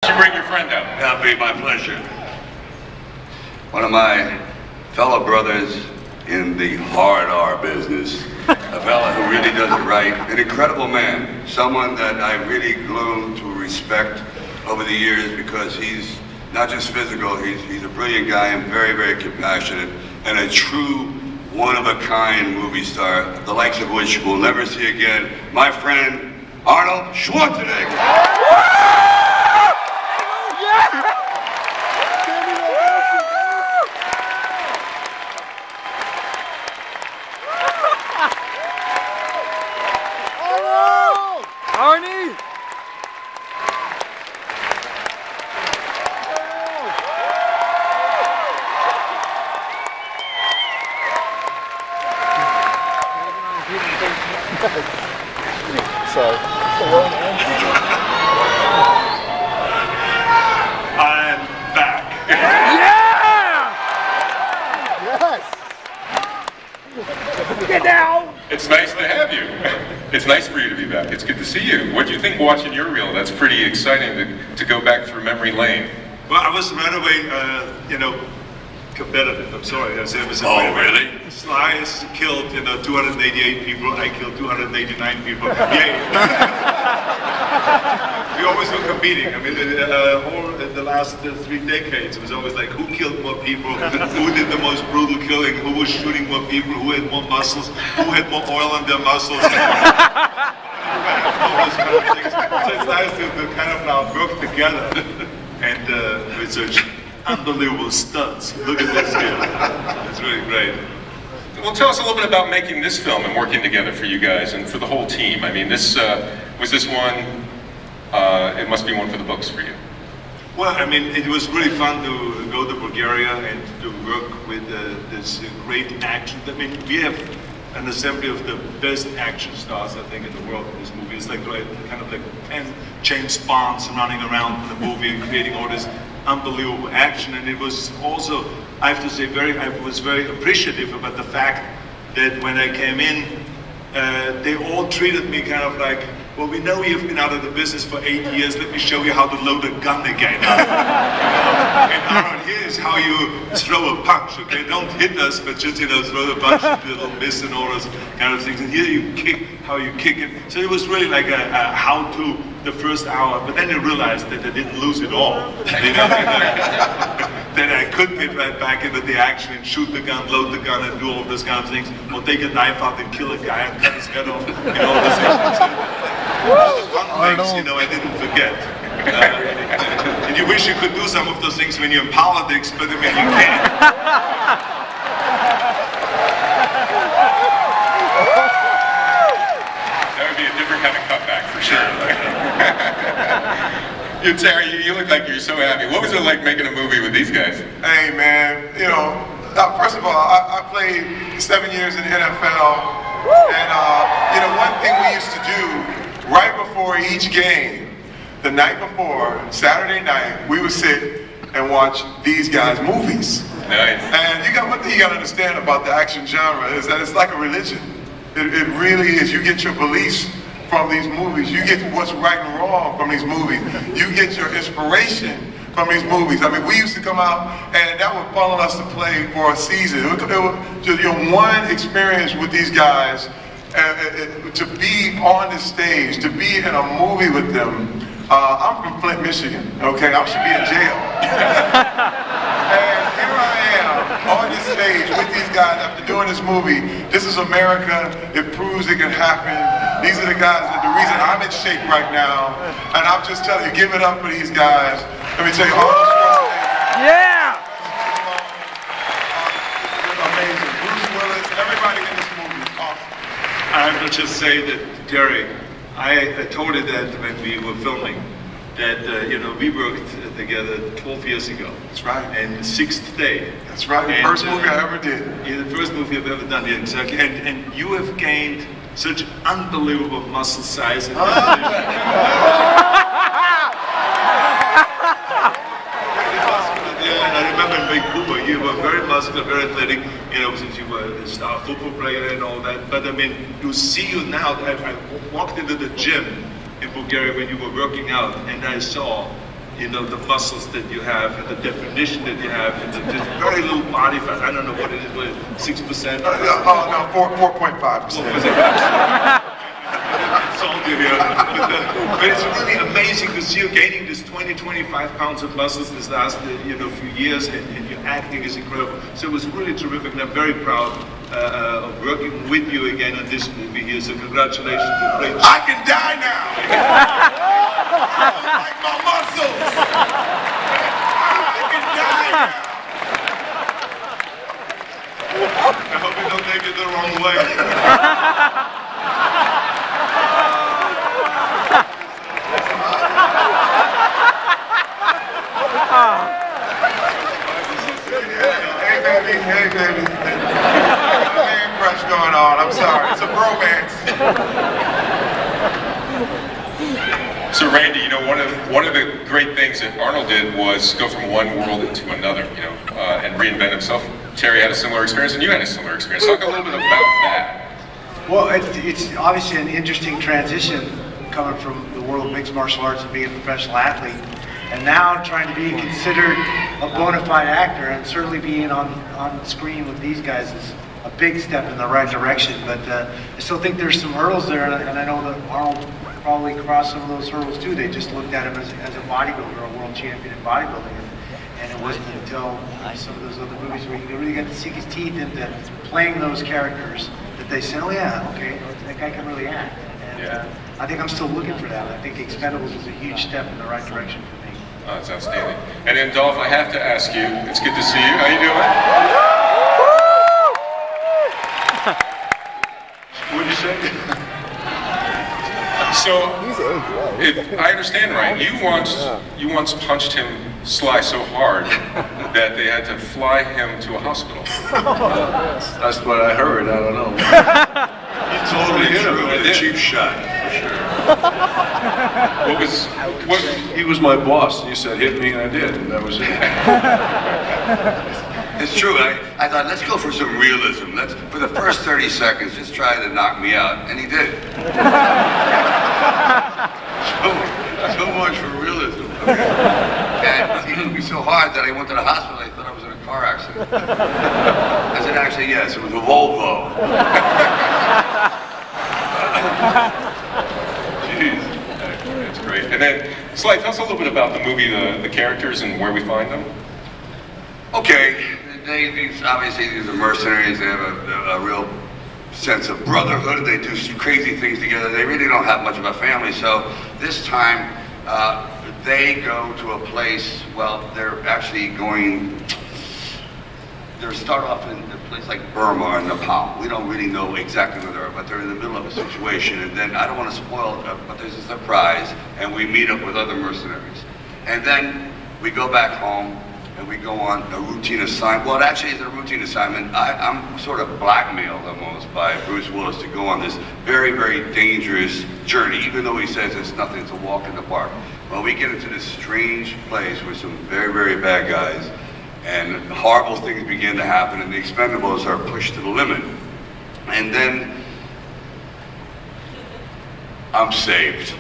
You bring your friend out. That'll be my pleasure. One of my fellow brothers in the hard R business, a fella who really does it right, an incredible man, someone that I really grown to respect over the years because he's not just physical, he's a brilliant guy and very, very compassionate and a true one-of-a-kind movie star, the likes of which we'll never see again. My friend, Arnold Schwarzenegger. Arnie! Sorry. I'm back. Yeah! Yes! Get down! It's nice to have you. It's nice for you to be back. It's good to see you. What do you think watching your reel? That's pretty exciting to go back through memory lane. Well, I was right away, competitive. I'm sorry. I said, Oh, really? Sly has killed, 288 people. I killed 289 people. Yay! We always were competing. I mean, the last 3 decades, it was always like, who killed more people? Who did the most brutal killing? Who was shooting more people? Who had more muscles? Who had more oil on their muscles? All those kind of things. So it's nice to kind of now work together and with such unbelievable stunts. Look at this here. It's really great. Well, tell us a little bit about making this film and working together for you guys and for the whole team. I mean, this was this one. It must be one for the books for you. Well, I mean, it was really fun to go to Bulgaria and to work with this great action. I mean, we have an assembly of the best action stars, I think, in the world in this movie. It's like kind of like 10 James Bonds running around in the movie and creating all this unbelievable action. And it was also, I have to say, I was very appreciative about the fact that when I came in, they all treated me kind of like, well, we know you've been out of the business for 8 years, let me show you how to load a gun again. And Arnold, here's how you throw a punch, okay? Don't hit us, but just, throw the punch, a little miss and all those kind of things. And here you kick, how you kick it. So it was really like a how-to the first hour, but then you realized that I didn't lose it all. That I could get right back into the action and shoot the gun, load the gun, and do all those kind of things, or take a knife out and kill a guy and cut his head off, all those things. All the fun things, I didn't forget. And you wish you could do some of those things when you're in politics, but I mean, you can't. That would be a different kind of cutback for sure. Terry, you look like you're so happy. What was it like making a movie with these guys? Hey man, first of all, I played 7 years in the NFL, and one thing we used to do right before each game, the night before, Saturday night, we would sit and watch these guys' movies. Nice. And one thing you got to understand about the action genre is that it's like a religion. It really is. You get your beliefs from these movies. You get what's right and wrong from these movies. You get your inspiration from these movies. I mean, we used to come out, and that would funnel us to play for a season. It was just one experience with these guys, to be on the stage, to be in a movie with them. I'm from Flint, Michigan, okay? I should be in jail. And here I am on this stage with these guys after doing this movie. This is America. It proves it can happen. These are the guys that the reason I'm in shape right now. And I'm just telling you, give it up for these guys. Let me tell you, Arnold Schwarzenegger. Yeah! Amazing. Bruce Willis, everybody in this movie is awesome. I have to just say that, Jerry, I told you that when we were filming, that we worked together 12 years ago. That's right. And the 6th day. That's right. The first movie I ever did. Yeah, the first movie I've ever done. Yeah, exactly. And you have gained such unbelievable muscle size and I remember in Vancouver, you were very muscular, very athletic, since you were a star football player and all that. But I mean, to see you now, I walked into the gym in Bulgaria when you were working out, and I saw you know, the muscles that you have and the definition that you have, and there's very little body fat. I don't know what it is, what is it, 6%? Oh, no, 4.5%. Salty here. But it's really amazing to see you gaining this 25 pounds of muscles this last few years, and your acting is incredible. So it was really terrific, and I'm very proud of working with you again on this movie here. So congratulations to great. I can die now. Like my muscles. I can die now. I hope you don't take it the wrong way. Hey baby. Man crush going on. I'm sorry. It's a bromance. So Randy, you know, one of the great things that Arnold did was go from one world into another, you know, and reinvent himself. Terry had a similar experience, and you had a similar experience. Talk a little bit about that. Well, it's obviously an interesting transition coming from the world of mixed martial arts and being a professional athlete, and now trying to be considered a bona fide actor, and certainly being on screen with these guys is a big step in the right direction. But I still think there's some hurdles there, and I know that Arnold probably crossed some of those hurdles too. They just looked at him as a bodybuilder, a world champion in bodybuilding, and it wasn't until some of those other movies where you really got to sink his teeth into playing those characters that they said, oh yeah, okay, that guy can really act. And I think I'm still looking for that. I think Expendables was a huge step in the right direction for me. Oh, that's outstanding. And then Dolph, I have to ask you, it's good to see you. How you doing? What'd you say? So, if I understand right, you once punched him Sly so hard that they had to fly him to a hospital. That's what I heard. I don't know. Totally true. A cheap shot, for sure. He was my boss. He said hit me, and I did, and that was it. It's true. I thought, let's go for some realism. Let's, for the first 30 seconds, just try to knock me out, and he did. So much for realism. And he hit me so hard that I went to the hospital. I thought I was in a car accident. I said, actually, yes, it was a Volvo. Jeez, that's great. And then, Sly, tell us a little bit about the movie, the characters, and where we find them. Okay, obviously these are mercenaries. They have a real sense of brotherhood. They do crazy things together. They really don't have much of a family. So this time, they go to a place. Well, they're actually going. They start off in a place like Burma or Nepal. We don't really know exactly where they are, but they're in the middle of a situation. And then I don't want to spoil it, but there's a surprise, and we meet up with other mercenaries. And then we go back home. And we go on a routine assignment. Well, it actually isn't a routine assignment. I'm sort of blackmailed almost by Bruce Willis to go on this very, very dangerous journey, even though he says it's nothing to walk in the park. Well, we get into this strange place with some very, very bad guys, and horrible things begin to happen, and the Expendables are pushed to the limit. And then I'm saved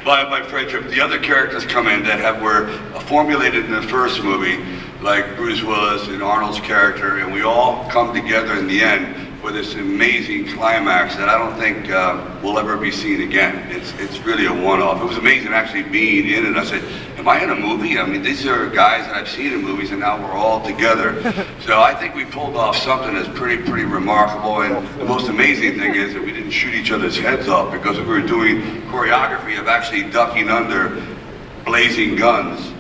by my friendship. The other characters come in that were formulated in the first movie, like Bruce Willis and Arnold's character, and we all come together in the end for this amazing climax that I don't think will ever be seen again. It's really a one-off. It was amazing actually being in it. I said, am I in a movie? I mean, these are guys that I've seen in movies, and now we're all together. So I think we pulled off something that's pretty remarkable, and the most amazing thing is that we didn't shoot each other's heads off, because we were doing choreography of actually ducking under blazing guns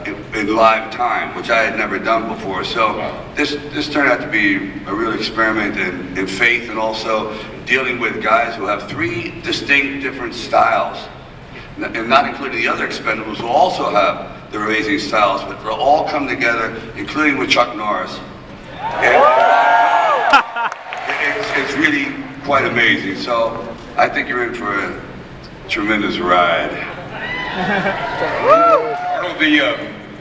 in live time, which I had never done before. So this turned out to be a real experiment in faith, and also dealing with guys who have 3 distinct different styles, and not including the other Expendables who also have their amazing styles, but they'll all come together, including with Chuck Norris. And it's really quite amazing. So I think you're in for a tremendous ride. Arnold,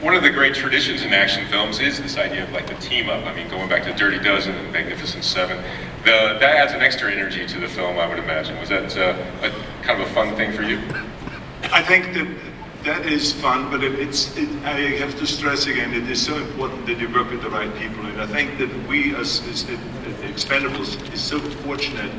one of the great traditions in action films is this idea of like the team up. I mean, going back to Dirty Dozen and Magnificent Seven, that adds an extra energy to the film, I would imagine. Was that kind of a fun thing for you? I think that that is fun, but I have to stress again, it is so important that you work with the right people. And I think that we, as the Expendables, is so fortunate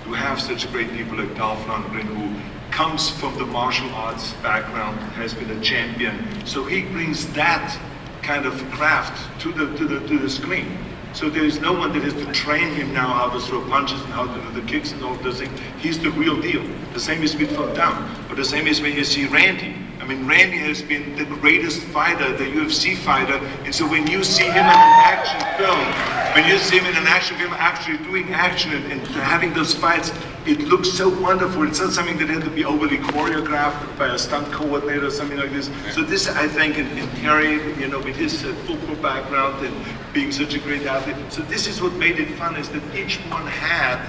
to have such great people like Dolph Lundgren, who comes from the martial arts background, has been a champion. So he brings that kind of craft to the screen. So there is no one that has to train him now how to throw punches and how to do the kicks and all those things. He's the real deal. The same is with Van Damme, but the same is when you see Randy. I mean, Randy has been the greatest fighter, the UFC fighter, and so when you see him in an action film, actually doing action and having those fights, it looks so wonderful. It's not something that had to be overly choreographed by a stunt coordinator or something like this. So this, I think, in Terry, you know, with his football background and being such a great athlete, so this is what made it fun, is that each one had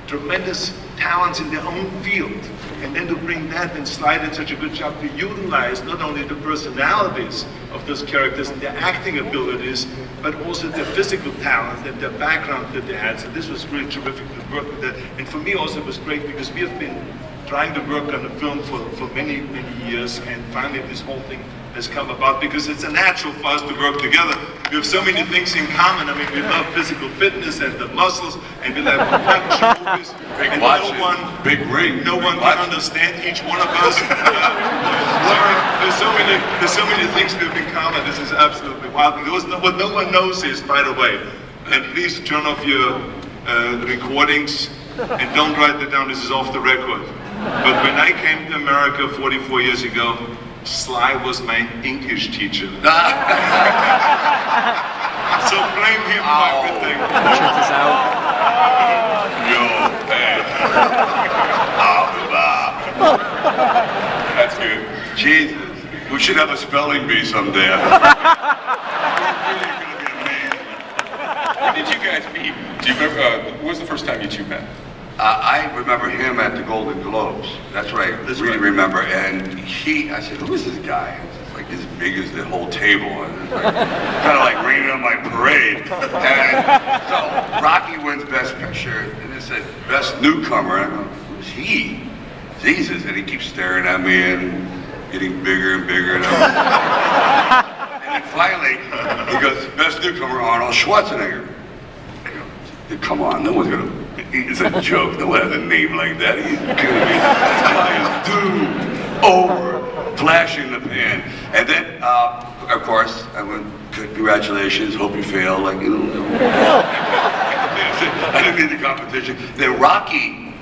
tremendous talents in their own field, and then to bring that and Sly did such a good job to utilize not only the personalities of those characters and their acting abilities, but also their physical talent and their background that they had. So this was really terrific to work with that. And for me also it was great because we have been trying to work on the film for many, many years, and finally this whole thing has come about because it's a natural for us to work together. We have so many things in common. I mean, we love physical fitness and the muscles, and we love action movies. Big and watches, no one, big ring. No one can understand each one of us. There's so many things we have in common. This is absolutely wild. What no one knows is, by the way, and please turn off your recordings and don't write that down. This is off the record. But when I came to America 44 years ago, Sly was my English teacher. So blame him for everything. Check this out. Yo, hey. That's good. Jesus, we should have a spelling bee someday. When did you guys meet? Do you remember, when was the first time you two met? I remember him at the Golden Globes. That's what I really remember. And I said, who is this guy? It's like as big as the whole table. And it's like, kind of like raining on my parade. And so Rocky wins Best Picture, and it said Best Newcomer. And I go, who's he? Jesus. And he keeps staring at me and getting bigger and bigger. And then finally, he goes, Best Newcomer, Arnold Schwarzenegger. I go, come on, no one's gonna. It's a joke. No one has a name like that. He's kidding me. This guy is doomed. Over. Flash in the pan. And then, of course, I went, congratulations, hope you fail. Like, you know. I didn't need the competition. Then Rocky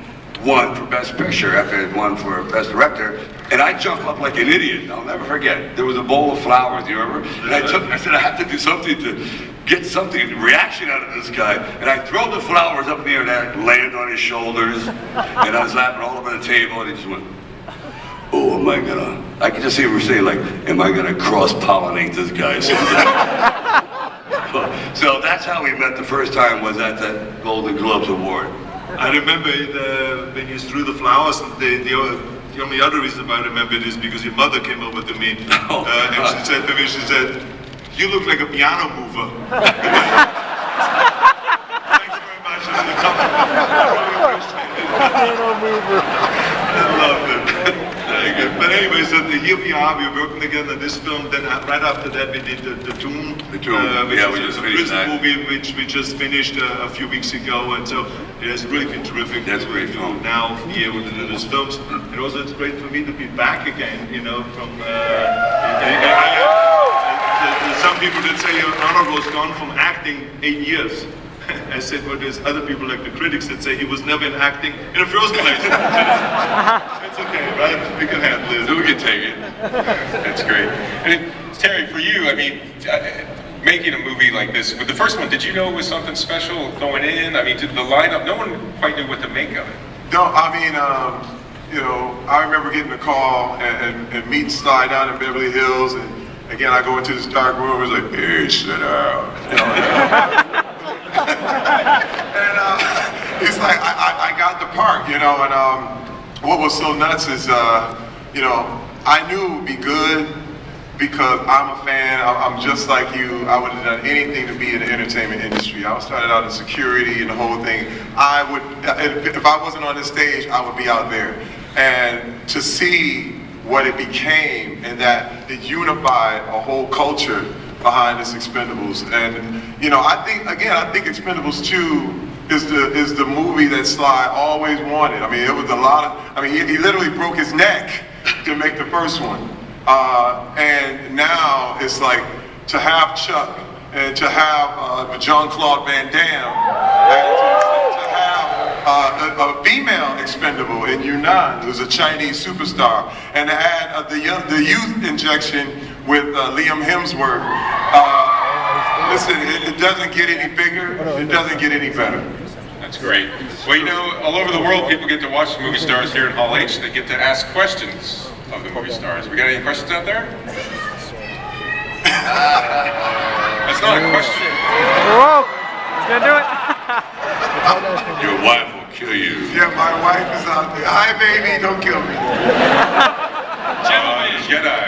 won for Best Picture after it won for Best Director. And I jumped up like an idiot. I'll never forget. There was a bowl of flowers, you remember? And I said, I have to do something to get something, reaction out of this guy. And I throw the flowers up in the air and I land on his shoulders. And I was laughing all over the table and he just went, oh, am I gonna, I can just see him saying like, am I gonna cross-pollinate this guy someday? So that's how we met the first time, was at the Golden Globes Award. I remember when you threw the flowers, and the only other reason why I remember it is because your mother came over to me, and she said to me, she said, you look like a piano mover. Thanks very much for the compliment. Piano mover. I loved it. But anyway, so here we are, we're working together on this film. Then right after that we did the Tomb. The Tomb, which yeah, we is just a finished prison that. movie which we just finished a few weeks ago, and so it has really been terrific. That's a great film. Now here with these films, and also it's great for me to be back again. You know, from some people did say Arnold was gone from acting 8 years. I said, well, there's other people like the critics that say he was never in acting in the first place. It's okay, right? We can handle it. We can take it. That's great. And Terry, for you, I mean, making a movie like this, with the first one, did you know it was something special going in? I mean, the lineup, no one quite knew what to make of it. No, I mean, you know, I remember getting a call and meeting Sly down in Beverly Hills, and again, I go into this dark room, it's like, hey, sit down. You know, and it's like, I got the part, you know, and what was so nuts is, you know, I knew it would be good because I'm a fan. I'm just like you. I would have done anything to be in the entertainment industry. I started out in security and the whole thing. I would, if I wasn't on this stage, I would be out there. And to see what it became, and that it unified a whole culture behind this Expendables. And you know, I think Expendables 2 is the movie that Sly always wanted. I mean, it was a lot of, I mean, he literally broke his neck to make the first one. And now it's like to have Chuck and to have Jean-Claude Van Damme, and to have a female expendable in Yunnan, who's a Chinese superstar, and to add the youth injection with Liam Hemsworth. Listen, it doesn't get any bigger, it doesn't get any better. That's great. Well, you know, all over the world, people get to watch the movie stars here in Hall H. They get to ask questions of the movie stars. We got any questions out there? That's not a question. Whoa! He's gonna do it. Your wife will kill you. Yeah, my wife is out there. Hi, baby, don't kill me. Jedi.